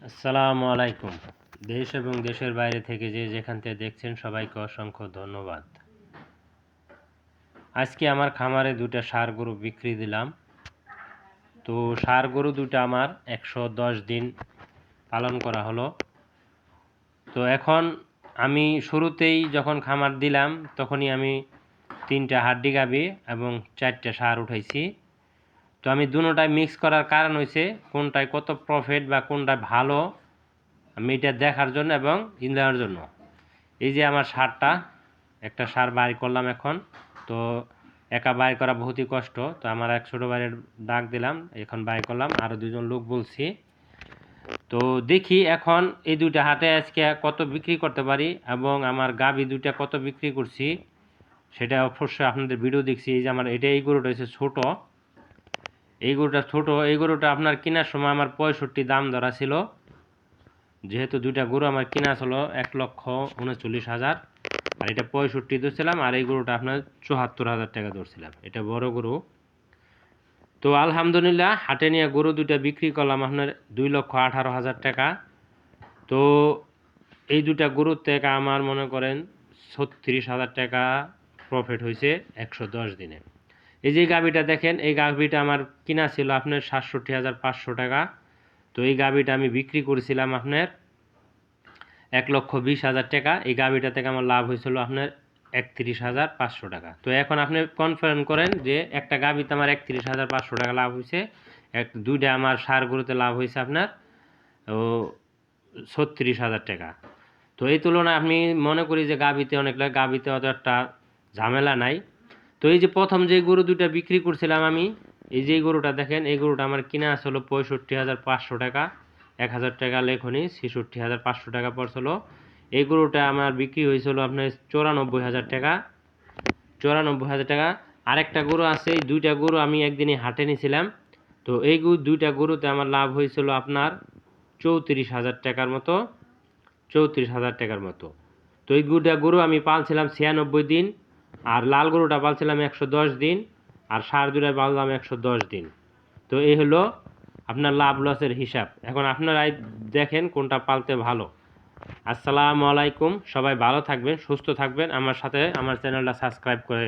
আসসালামু আলাইকুম। দেশ এবং দেশের বাইরে থেকে যে যেখান থেকে দেখছেন সবাইকে অসংখ্য ধন্যবাদ। আজকে আমার খামারে দুটা ষাঁড় গরু বিক্রি দিলাম। তো ষাঁড় গরু দুটা আমার 110 দিন পালন করা হলো। তো এখন আমি শুরুতেই যখন খামার দিলাম তখনই আমি 3টা হাড্ডি গাভী এবং 4টা ষাঁড় উঠাইছি। তো আমি দুটোটাই মিক্স করার কারণ হয়েছে কোনটায় কত প্রফিট বা কোনটা ভালো আমি এটা দেখার জন্য এবং দেওয়ার জন্য। এই যে আমার ষাঁড়টা, একটা ষাঁড় বাইর করলাম এখন। তো একা বাইর করা বহুতই কষ্ট। তো আমার এক ছোটো ভাইয়ের ডাক দিলাম, এখন বাইর করলাম, আরও দুজন লোক বলছি। তো দেখি এখন এই দুইটা হাটে আজকে কত বিক্রি করতে পারি এবং আমার গাভী দুইটা কত বিক্রি করছি সেটা অবশ্যই আপনাদের ভিডিও দেখছি। এই যে আমার এই গরুটা হচ্ছে ছোটো, এই গরুটা ছোটো। এই গরুটা আপনার কেনার সময় আমার 65 দাম ধরা ছিল, যেহেতু দুইটা গরু আমার কিনা ছিল 1,39,000, আর এটা 65 ধরছিলাম, আর এই গরুটা আপনার 74,000 টাকা ধরছিলাম। এটা বড় গরু। তো আলহামদুলিল্লাহ হাটে নিয়ে গরু দুইটা বিক্রি করলাম আপনার 2,18,000 টাকা। তো এই দুইটা গরুর থেকে আমার মনে করেন 36,000 টাকা প্রফিট হয়েছে 110 দিনে। এই যে গাভীটা দেখেন, এই গাভীটা আমার কিনা ছিল আপনার 67,500 টাকা। তো এই গাভীটা আমি বিক্রি করেছিলাম আপনার 1,20,000 টাকা। এই গাভীটা থেকে আমার লাভ হয়েছিল আপনার 31,500 টাকা। তো এখন আপনি কনফার্ম করেন যে একটা গাভীতে আমার 31,500 টাকা লাভ হয়েছে, দুইটা আমার ষাঁড় গরুতে লাভ হয়েছে আপনার 36,000 টাকা। তো এই তুলনায় আমি মনে করি যে গাভীতে অত একটা ঝামেলা নাই। তো এই যে প্রথম যে গরু দুইটা বিক্রি করছিলাম আমি, এই যে গরুটা দেখেন, এই গরুটা আমার কিনা আসলো 65,500 টাকা। 1,000 টাকা লেখনি, 66,500 টাকা পড়ছিল। এই গরুটা আমার বিক্রি হয়েছিল আপনার 94,000 টাকা। 94,000 টাকা। আরেকটা গরু আছে, এই দুইটা গরু আমি একদিনই হাটে নিয়েছিলাম। তো এই দুইটা গরুতে আমার লাভ হয়েছিল আপনার 34,000 টাকার মতো। 34,000 টাকার মতো। তো এই দুইটা গরু আমি পালছিলাম 96 দিন, আর লাল গরুটা পালছিলাম 110 দিন, আর ষাঁড় দুটা পাললাম 110 দিন। তো এই হলো আপনার লাভ লসের হিসাব। এখন আপনারাই দেখেন কোনটা পালতে ভালো। আসসালামু আলাইকুম। সবাই ভালো থাকবেন, সুস্থ থাকবেন। আমার সাথে আমার চ্যানেলটা সাবস্ক্রাইব করে